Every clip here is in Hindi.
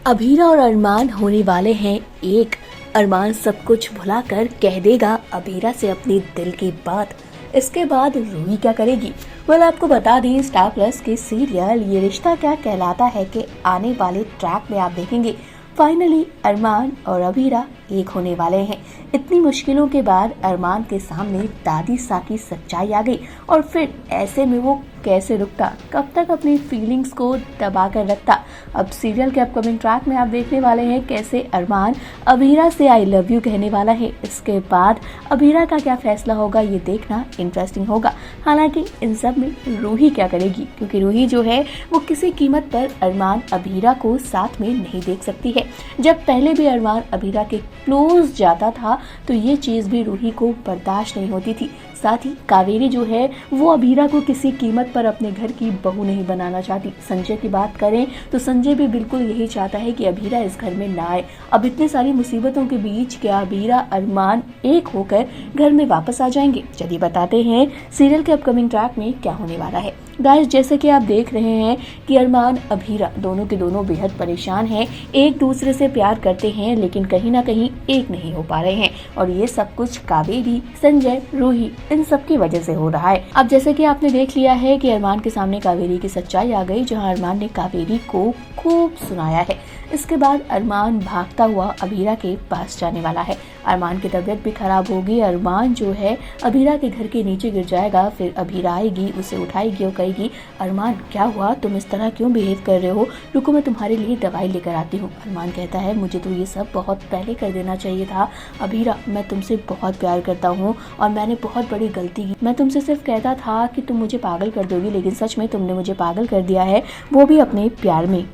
अभीरा और अरमान होने वाले हैं एक। अरमान सब कुछ भुलाकर कह देगा अभीरा से अपनी दिल की बात। इसके बाद रूही क्या करेगी? आपको बता दें, स्टार प्लस के सीरियल ये रिश्ता क्या कहलाता है के आने वाले ट्रैक में आप देखेंगे फाइनली अरमान और अभीरा एक होने वाले हैं। इतनी मुश्किलों के बाद अरमान के सामने दादी सा की सच्चाई आ गई और फिर ऐसे में वो कैसे रुकता, कब तक अपनी फीलिंग्स को दबा कर रखता। अब सीरियल के अपकमिंग ट्रैक में आप देखने वाले हैं कैसे अरमान अभीरा से आई लव यू कहने वाला है। इसके बाद अभीरा का क्या फैसला होगा ये देखना इंटरेस्टिंग होगा। हालांकि इन सब में रूही क्या करेगी, क्योंकि रूही जो है वो किसी कीमत पर अरमान अभीरा को साथ में नहीं देख सकती है। जब पहले भी अरमान अभीरा के क्लोज जाता था तो ये चीज भी रूही को बर्दाश्त नहीं होती थी। साथ ही कावेरी जो है वो अभीरा को किसी कीमत पर अपने घर की बहू नहीं बनाना चाहती। संजय की बात करें तो संजय भी बिल्कुल यही चाहता है कि अभीरा इस घर में ना आए। अब इतनी सारी मुसीबतों के बीच क्या अभीरा अरमान एक होकर घर में वापस आ जाएंगे? चलिए बताते हैं सीरियल के अपकमिंग ट्रैक में क्या होने वाला है। गाइस, जैसे कि आप देख रहे हैं कि अरमान अभीरा दोनों के दोनों बेहद परेशान हैं, एक दूसरे से प्यार करते हैं लेकिन कहीं ना कहीं एक नहीं हो पा रहे हैं और ये सब कुछ कावेरी, संजय, रूही इन सब की वजह से हो रहा है। अब जैसे कि आपने देख लिया है कि अरमान के सामने कावेरी की सच्चाई आ गई, जहां अरमान ने कावेरी को खूब सुनाया है। इसके बाद अरमान भागता हुआ अभीरा के पास जाने वाला है। अरमान की तबीयत भी खराब होगी। अरमान जो है अभीरा के घर के नीचे गिर जाएगा। फिर अभीरा आएगी, उसे उठाएगी और कहेगी, अरमान क्या हुआ, तुम इस तरह क्यों बिहेव कर रहे हो, रुको मैं तुम्हारे लिए दवाई लेकर आती हूँ। अरमान कहता है, मुझे तो ये सब बहुत पहले कर देना चाहिए था। अभीरा, मैं तुमसे बहुत प्यार करता हूँ और मैंने बहुत बड़ी गलती की। मैं तुमसे सिर्फ कहता था कि तुम मुझे पागल कर दोगी, लेकिन सच में तुमने मुझे पागल कर दिया है, वो भी अपने प्यार में।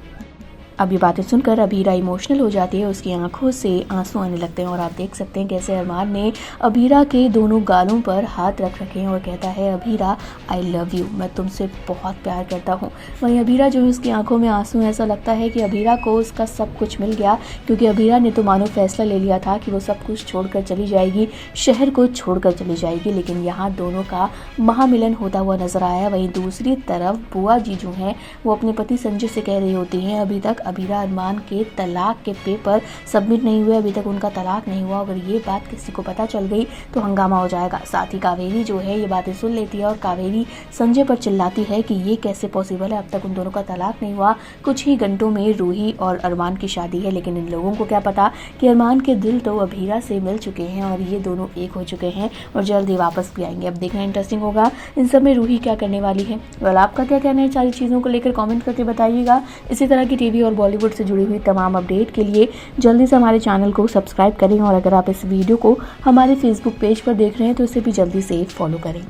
अब ये बातें सुनकर अभीरा इमोशनल हो जाती है, उसकी आंखों से आंसू आने लगते हैं और आप देख सकते हैं कैसे अरमान ने अभीरा के दोनों गालों पर हाथ रख रखे हैं और कहता है, अभीरा आई लव यू, मैं तुमसे बहुत प्यार करता हूँ। वहीं अभीरा जो है उसकी आंखों में आंसू, ऐसा लगता है कि अभीरा को उसका सब कुछ मिल गया, क्योंकि अभीरा ने तो मानो फैसला ले लिया था कि वो सब कुछ छोड़कर चली जाएगी, शहर को छोड़कर चली जाएगी। लेकिन यहाँ दोनों का महामिलन होता हुआ नजर आया। वहीं दूसरी तरफ बुआ जी जो है वो अपने पति संजय से कह रही होती हैं, अभी तक अभीरा अरमान के तलाक के पेपर सबमिट नहीं हुए, अभी तक उनका तलाक नहीं हुआ। अगर ये बात किसी को पता चल गई तो हंगामा हो जाएगा। साथ ही कावेरी जो है ये बातें सुन लेती है और कावेरी संजय पर चिल्लाती है कि ये कैसे पॉसिबल है, अब तक उन दोनों का तलाक नहीं हुआ, कुछ ही घंटों में रूही और अरमान की शादी है। लेकिन इन लोगों को क्या पता कि अरमान के दिल तो अभीरा से मिल चुके हैं और ये दोनों एक हो चुके हैं और जल्द ही वापस भी आएंगे। अब देखना इंटरेस्टिंग होगा इन सब में रूही क्या करने वाली है। और आपका क्या कहना है सारी चीज़ों को लेकर कमेंट करके बताइएगा। इसी तरह की टीवी और बॉलीवुड से जुड़ी हुई तमाम अपडेट के लिए जल्दी से हमारे चैनल को सब्सक्राइब करें और अगर आप इस वीडियो को हमारे फेसबुक पेज पर देख रहे हैं तो इसे भी जल्दी से फॉलो करें।